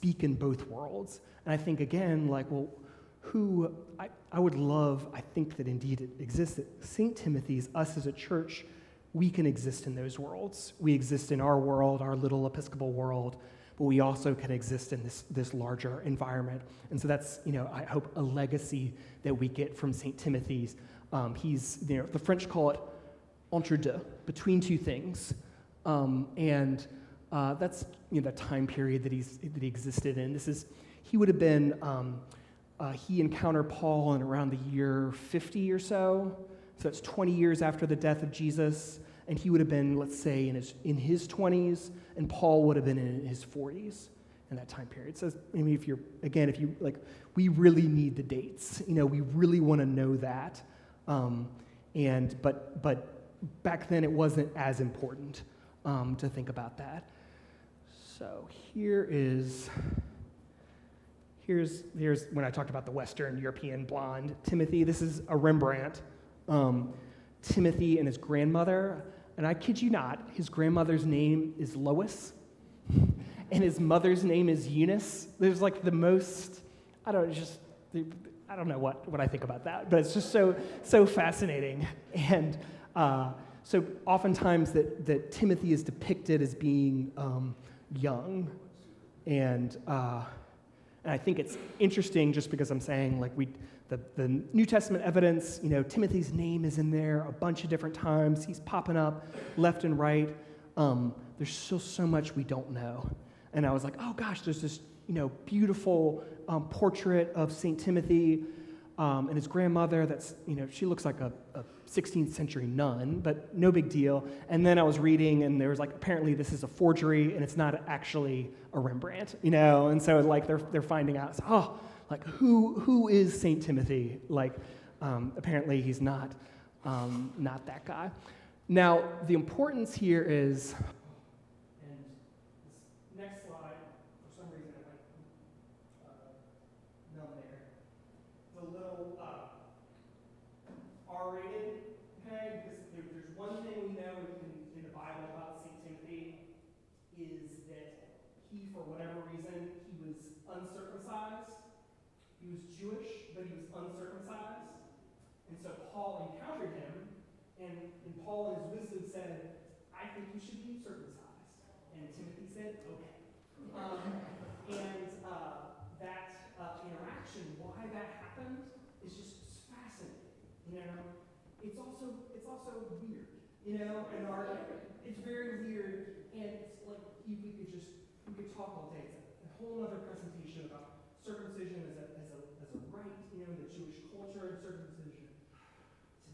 speak in both worlds. And I think, again, like, well, I think that indeed it exists, that St. Timothy's, us as a church, we can exist in those worlds. We exist in our world, our little Episcopal world, but we also can exist in this larger environment. And so that's, I hope, a legacy that we get from St. Timothy's. He's, the French call it entre deux, between two things. And that's, the time period that he existed in. He would have been, he encountered Paul in around the year 50 or so. So it's 20 years after the death of Jesus. And he would have been, let's say, in his 20s, and Paul would have been in his 40s in that time period. So, we really need the dates. We really want to know that. But back then it wasn't as important to think about that. So here's when I talked about the Western European blonde Timothy. This is a Rembrandt. Timothy and his grandmother, and I kid you not, his grandmother's name is Lois, and his mother's name is Eunice. There's like the most, I don't know what I think about that, but it's just so fascinating. And so oftentimes that Timothy is depicted as being young, and I think it's interesting just because I'm saying the New Testament evidence, Timothy's name is in there a bunch of different times. He's popping up left and right. There's still so much we don't know. And I was like, oh gosh, there's this, beautiful portrait of St. Timothy and his grandmother that's, she looks like a 16th century nun, but no big deal. And then I was reading, and there was apparently this is a forgery, and it's not actually a Rembrandt, and so they're finding out, who is St. Timothy? Apparently he's not that guy. Now, the importance here is, and this next slide, for some reason it went numb there. It's a little R-rated, okay? Because there's one thing we know in the Bible about St. Timothy is that he, for whatever reason, he was uncircumcised. He was Jewish, but he was uncircumcised. And so Paul encountered him, and Paul in his wisdom said, I think you should be circumcised. And Timothy said, okay. That interaction, why that happened, is just fascinating. It's also weird, and it's very weird, and it's we could talk all day. It's a whole other presentation about circumcision as a right, in the Jewish culture, and circumcision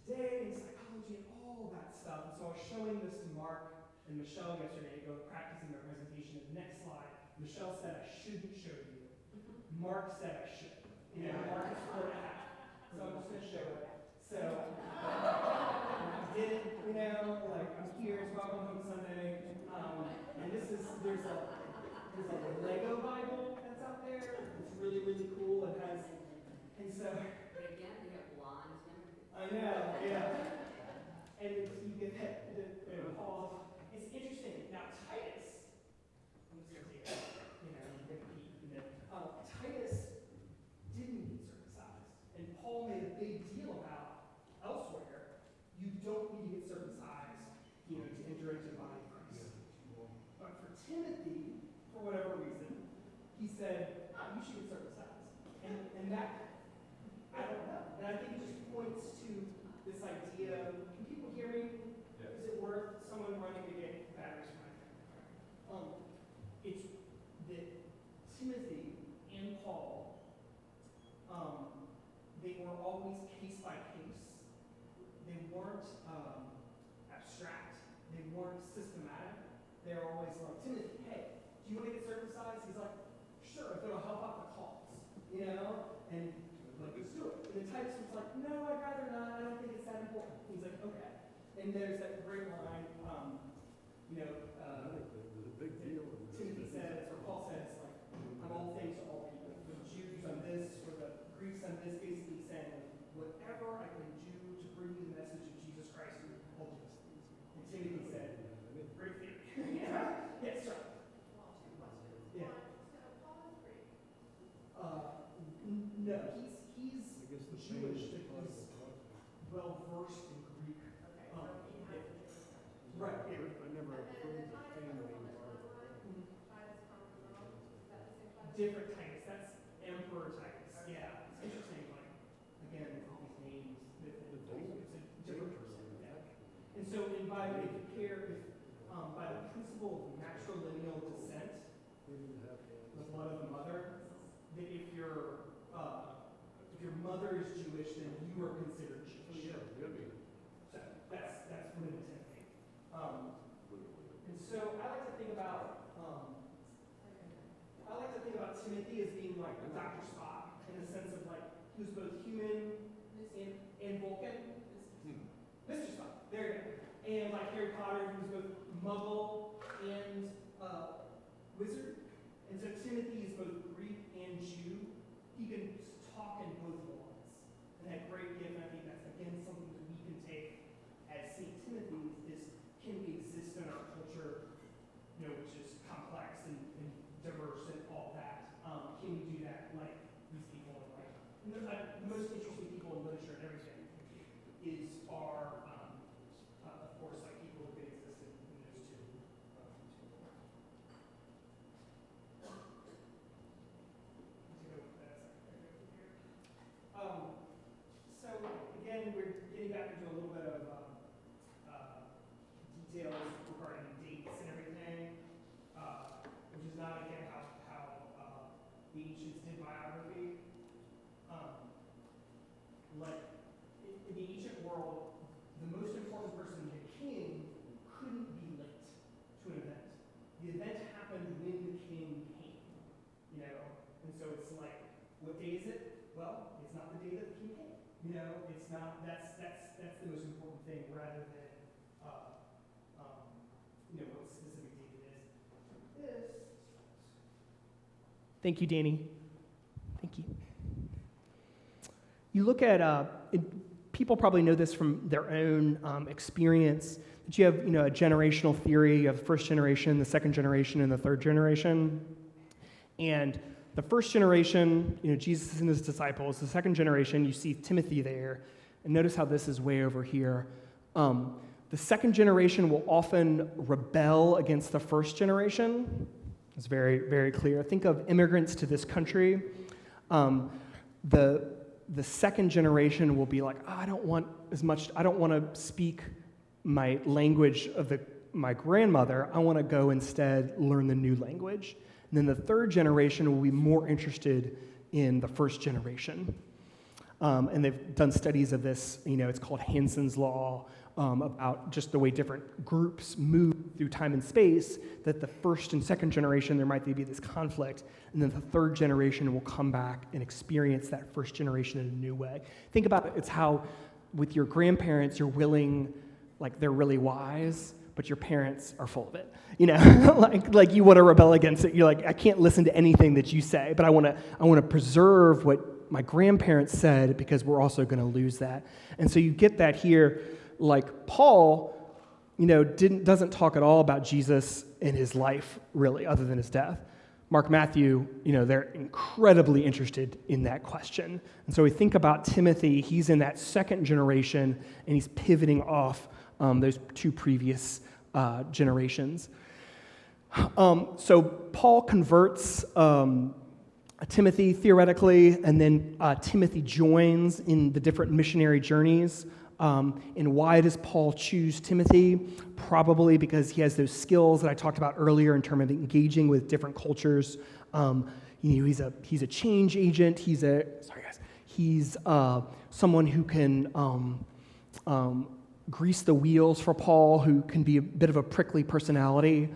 today, and psychology, and all that stuff. And so I was showing this to Mark and Michelle yesterday, practicing their presentation. And the next slide, Michelle said I shouldn't show you. Mark said I should. Mark is 4.5. So I'm just going to show it. So I did it, I'm here, it's Welcome Home Sunday. And there's a Lego Bible that's out there. It's really, really cool. It has, and so. Again, they have blonde Timothy. I know, yeah. And you get that, Paul. It's interesting. Now, Titus, I'm just going to take it, you get a peek. Titus didn't get circumcised. And Paul made a big deal about elsewhere, you don't need to get circumcised, to enter into the body of Christ. But for Timothy, for whatever reason, he said, you should get circumcised. And that, I don't know. And I think it just points to this idea. Can people hear me? Yes. Is it worth someone running to get batteries from my phone? It's that Timothy and Paul, they were always case by case. They weren't abstract. They weren't systematic. They were always like, Timothy, hey, do you want to get circumcised? He's like, sure, if it'll help out the cause, and let's do it. And then Titus was like, no, I'd rather not. I don't think it's that important. He's like, okay. And there's that great line, big deal. Timothy says, or Paul says, I'm all things to all people. For the Jews, I'm this. For the Greeks, I'm this. Basically saying, whatever I can do to bring you the message of Jesus Christ, I'll do. And Timothy said, great theory. Yeah, right. Yeah. Well, two questions. Yeah. One, so Paul is Jewish, that he's well versed in Greek. Right. I never approved of Cain being part of it. Different Titus. That's Emperor Titus. Yeah, it's interesting. Like again, all these names. It's a different person. Yeah. And so, by the principle of matrilineal descent, the blood of the mother, that if your mother is Jewish, then you are considered Jewish. Yeah, really. So that's one of the 10 things. And so I like to think about Timothy as being like a Dr. Spock in the sense of like he was both human and Vulcan. Mr. Spock, there you go. And like Harry Potter, he was both Muggle and wizard. And so Timothy is both Greek and Jew. He can talk in both worlds. And that great gift, and I think that's again something that we can take as St. Timothy is can exist in our culture, which is complex and diverse and all that. Can we do that like these people and like the most interesting people in literature and everything are of course like people who can exist in those two. So again, we're getting back into a little bit of details regarding dates and everything, which is not again how the ancients did biography. Like in the ancient world, the most important person, the king, couldn't be late to an event. The event happened when the king came, and so it's like, what day is it? Well, it's not the day that the king came. It's not. That's the most important thing, rather than what specific date it is. Thank you, Danny. Thank you. You look at, people probably know this from their own experience, that you have, a generational theory. You have the first generation, the second generation, and the third generation. And the first generation, Jesus and his disciples. The second generation, you see Timothy there. And notice how this is way over here. The second generation will often rebel against the first generation. It's very, very clear. Think of immigrants to this country. The second generation will be like, I don't want to speak my language of my grandmother. I want to go instead learn the new language. And then the third generation will be more interested in the first generation. And they've done studies of this, it's called Hansen's Law, about just the way different groups move through time and space, that the first and second generation, there might be this conflict, and then the third generation will come back and experience that first generation in a new way. Think about it, it's how with your grandparents, you're willing, like they're really wise, but your parents are full of it. Like you want to rebel against it. You're like, I can't listen to anything that you say, but I want to preserve what my grandparents said because we're also going to lose that. And so you get that here. Like Paul, doesn't talk at all about Jesus in his life, really, other than his death. Mark, Matthew, they're incredibly interested in that question. And so we think about Timothy, he's in that second generation, and he's pivoting off those two previous generations. So Paul converts Timothy, theoretically, and then Timothy joins in the different missionary journeys. And why does Paul choose Timothy? Probably because he has those skills that I talked about earlier in terms of engaging with different cultures. He's a change agent. He's someone who can grease the wheels for Paul, who can be a bit of a prickly personality.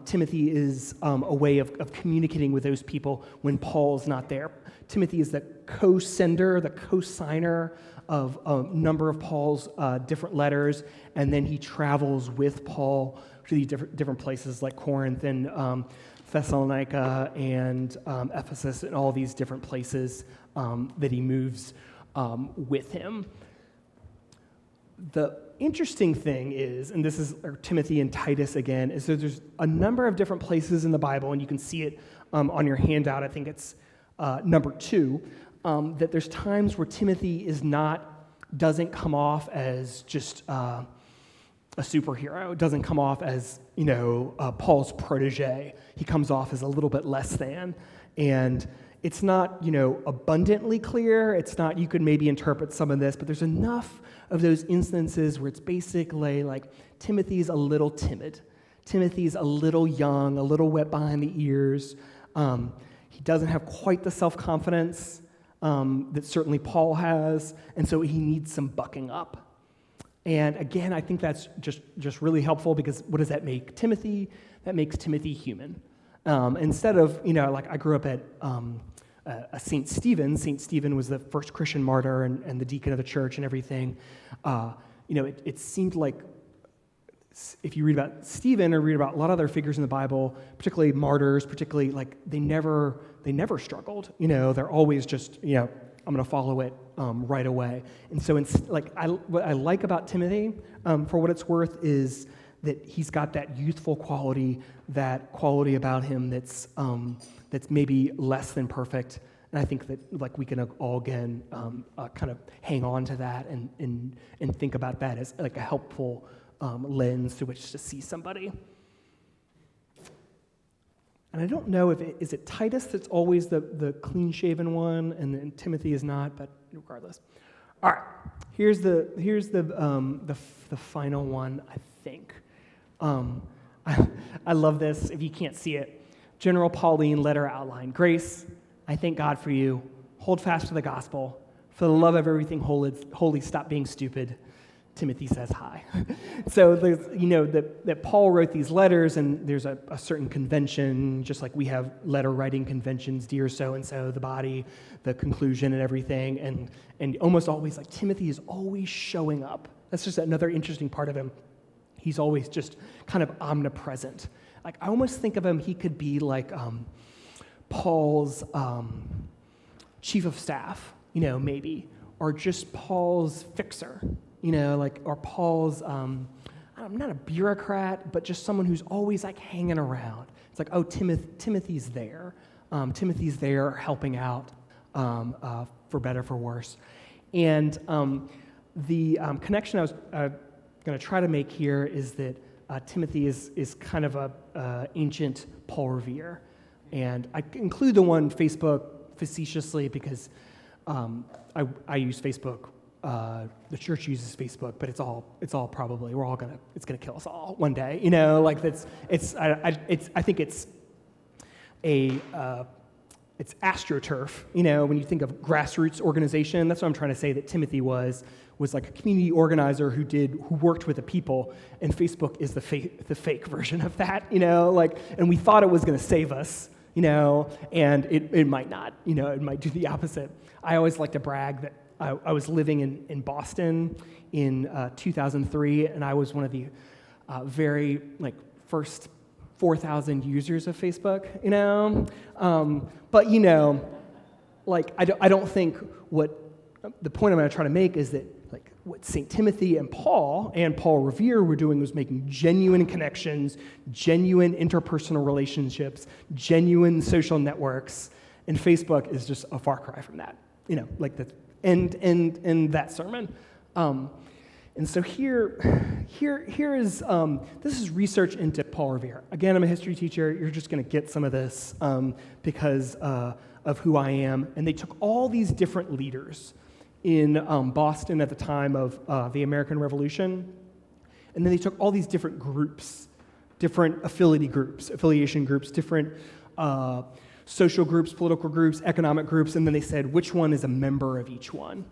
Timothy is a way of communicating with those people when Paul's not there. Timothy is the co-sender, the co-signer of a number of Paul's different letters, and then he travels with Paul to these different places like Corinth and Thessalonica and Ephesus and all these different places that he moves with him. The interesting thing is, and this is Timothy and Titus again, is that there's a number of different places in the Bible, and you can see it on your handout. I think it's number 2. that there's times where Timothy doesn't come off as just a superhero. It doesn't come off as, Paul's protege. He comes off as a little bit less than. And it's not, abundantly clear. It's not, you could maybe interpret some of this, but there's enough of those instances where it's basically like Timothy's a little timid. Timothy's a little young, a little wet behind the ears. He doesn't have quite the self-confidence that certainly Paul has, and so he needs some bucking up. And again, I think that's just really helpful because what does that make Timothy? That makes Timothy human. Instead of, I grew up at a St. Stephen. St. Stephen was the first Christian martyr and the deacon of the church and everything. It seemed like if you read about Stephen or read about a lot of other figures in the Bible, particularly martyrs, particularly like they never struggled. They're always just, I'm going to follow it right away. And so, what I like about Timothy, for what it's worth, is that he's got that youthful quality, that quality about him that's maybe less than perfect. And I think that we can all again kind of hang on to that and think about that as like a helpful lens through which to see somebody. And I don't know if is it Titus that's always the clean-shaven one, and then Timothy is not. But regardless, all right. Here's the final one. I think I love this. If you can't see it, General Pauline letter outline. Grace, I thank God for you. Hold fast to the gospel. For the love of everything holy, stop being stupid. Timothy says hi. So there's, that Paul wrote these letters, and there's a certain convention, just like we have letter writing conventions, dear so-and-so, the body, the conclusion and everything, and almost always, like, Timothy is always showing up. That's just another interesting part of him. He's always just kind of omnipresent. Like, I almost think of him, he could be like Paul's chief of staff, maybe, or just Paul's fixer. Or Paul's, I'm not a bureaucrat, but just someone who's always like hanging around. It's like, oh, Timothy's there. Timothy's there helping out, for better, for worse. And the connection I was going to try to make here is that Timothy is kind of a ancient Paul Revere. And I include the one Facebook facetiously because I use Facebook. The church uses Facebook, but it's all probably it's gonna kill us all one day. I think it's astroturf. When you think of grassroots organization, that's what I'm trying to say. That Timothy was like a community organizer who worked with the people, and Facebook is the fake version of that. And we thought it was gonna save us. And it might not. It might do the opposite. I always like to brag that I was living in Boston in 2003, and I was one of the very first 4,000 users of Facebook. But I don't think what the point I'm going to try to make is that what St. Timothy and Paul Revere were doing was making genuine connections, genuine interpersonal relationships, genuine social networks, and Facebook is just a far cry from that. That's and that sermon. And so here is, this is research into Paul Revere. Again, I'm a history teacher. You're just going to get some of this because of who I am. And they took all these different leaders in Boston at the time of the American Revolution, and then they took all these different groups, different affiliation groups, different social groups, political groups, economic groups, and then they said which one is a member of each one.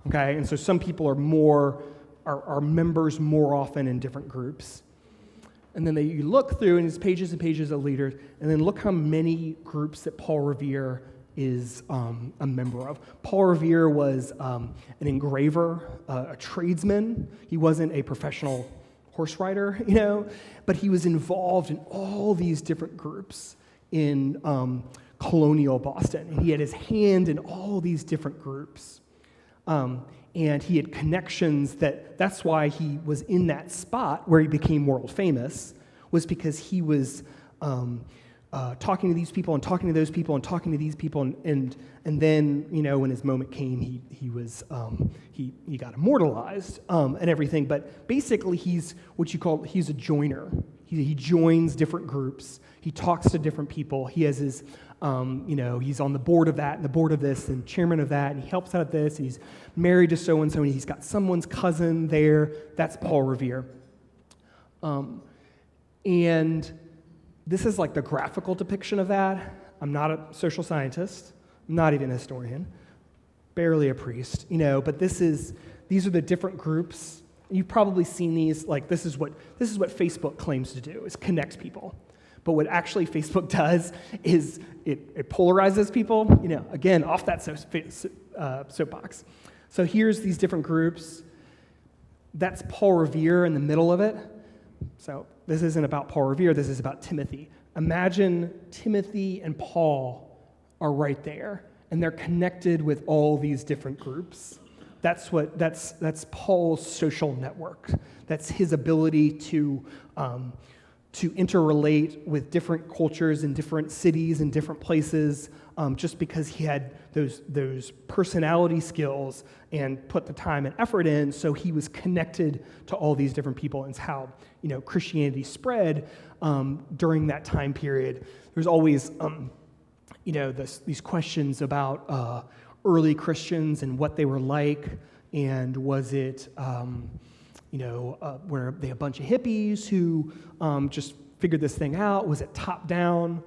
Okay, and so some people are members more often in different groups. And then you look through, and it's pages and pages of leaders, and then look how many groups that Paul Revere is a member of. Paul Revere was an engraver, a tradesman. He wasn't a professional horse rider, but he was involved in all these different groups in colonial Boston. And he had his hand in all these different groups. And he had connections that's why he was in that spot where he became world famous, was because he was talking to these people and talking to those people and talking to these people, and then, you know, when his moment came, he got immortalized and everything. But basically, he's a joiner. He joins different groups. He talks to different people. He has his, he's on the board of that and the board of this and chairman of that, and he helps out at this. He's married to so-and-so, and he's got someone's cousin there. That's Paul Revere. And this is like the graphical depiction of that. I'm not a social scientist. I'm not even a historian. Barely a priest, but these are the different groups. You've probably seen these. Like, this is what Facebook claims to do, is connect people. But what actually Facebook does is it polarizes people, again, off that soapbox. So here's these different groups. That's Paul Revere in the middle of it. So this isn't about Paul Revere, this is about Timothy. Imagine Timothy and Paul are right there, and they're connected with all these different groups. That's Paul's social network. That's his ability to interrelate with different cultures and different cities and different places, just because he had those personality skills and put the time and effort in, so he was connected to all these different people. And it's how Christianity spread during that time period. There's always these questions about early Christians and what they were like, and was it were they a bunch of hippies who just figured this thing out? Was it top down,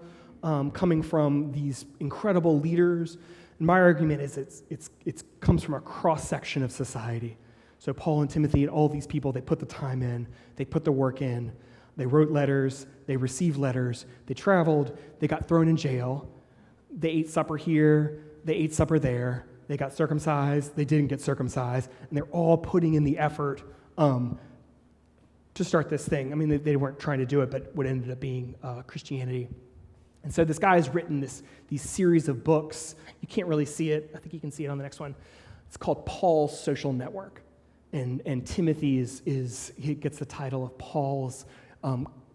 coming from these incredible leaders? And my argument is it comes from a cross section of society. So Paul and Timothy and all these people, they put the time in, they put the work in, they wrote letters, they received letters, they traveled, they got thrown in jail, they ate supper here, they ate supper there, they got circumcised, they didn't get circumcised, and they're all putting in the effort to start this thing. I mean, they weren't trying to do it, but what ended up being Christianity. And so this guy has written these series of books. You can't really see it. I think you can see it on the next one. It's called Paul's Social Network. And Timothy he gets the title of Paul's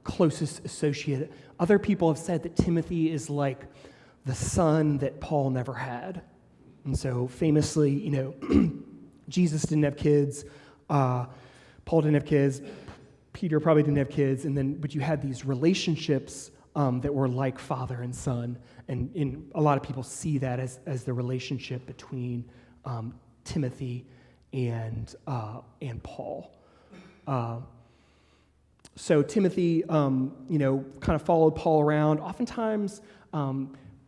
closest associate. Other people have said that Timothy is like the son that Paul never had. And so famously, Jesus didn't have kids. Paul didn't have kids. Peter probably didn't have kids. But you had these relationships that were like father and son. And a lot of people see that as the relationship between Timothy and Paul. So Timothy, kind of followed Paul around. Oftentimes,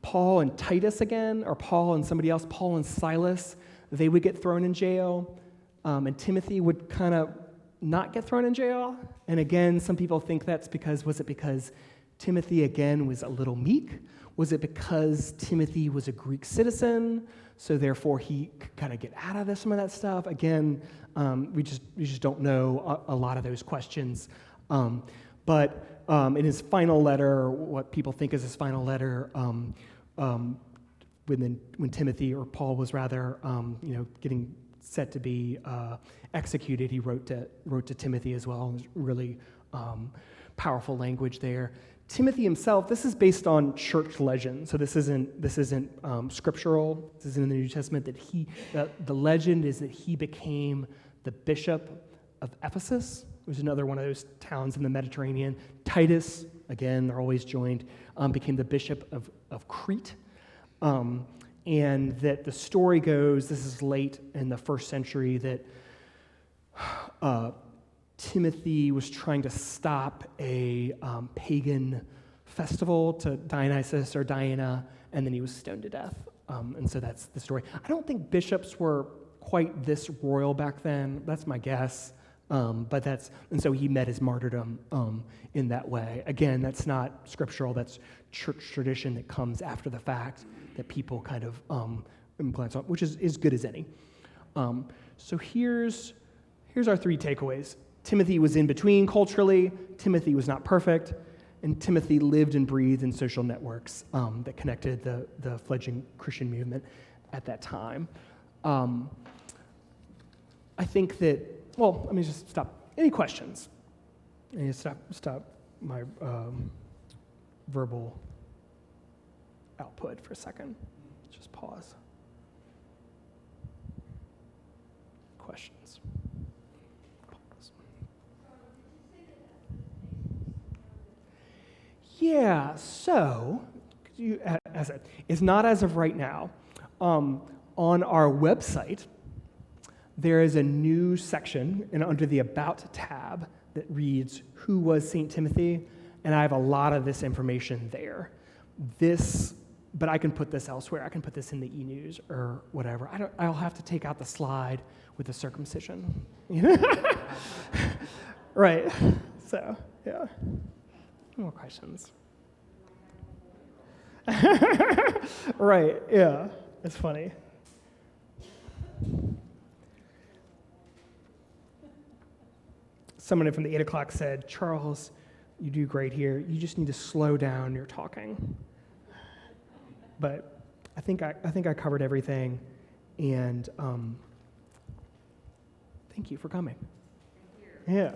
Paul and Titus again, or Paul and somebody else, Paul and Silas, they would get thrown in jail, and Timothy would kind of not get thrown in jail. And again, some people think was it because Timothy, again, was a little meek? Was it because Timothy was a Greek citizen, so therefore he could kind of get out of some of that stuff? Again, we just don't know a lot of those questions. But in his final letter, what people think is his final letter, when Timothy, or Paul was rather, getting set to be executed, he wrote to Timothy as well. It was really powerful language there. Timothy himself, this is based on church legend, so this isn't scriptural. This isn't in the New Testament. The legend is that he became the bishop of Ephesus, which is another one of those towns in the Mediterranean. Titus, again, they're always joined, became the bishop of Crete. And that the story goes, this is late in the first century, that Timothy was trying to stop a pagan festival to Dionysus or Diana, and then he was stoned to death. And so that's the story. I don't think bishops were quite this royal back then. That's my guess. And so he met his martyrdom in that way. Again, that's not scriptural. That's church tradition that comes after the fact that people kind of implant on, which is as good as any. So here's our three takeaways. Timothy was in between culturally. Timothy was not perfect. And Timothy lived and breathed in social networks that connected the fledgling Christian movement at that time. I think that, well, let me just stop. Any questions? Stop my verbal output for a second. Just pause. Questions? Pause. Yeah, so it's not as of right now. On our website, there is a new section under the About tab that reads, Who was St. Timothy? And I have a lot of this information there. But I can put this elsewhere. I can put this in the e-news or whatever. I'll have to take out the slide with the circumcision. Right. So, yeah. More questions? Right, yeah. It's funny. Someone from the 8 o'clock said, Charles, you do great here. You just need to slow down your talking. But I think I covered everything, and thank you for coming. Thank you. Yeah.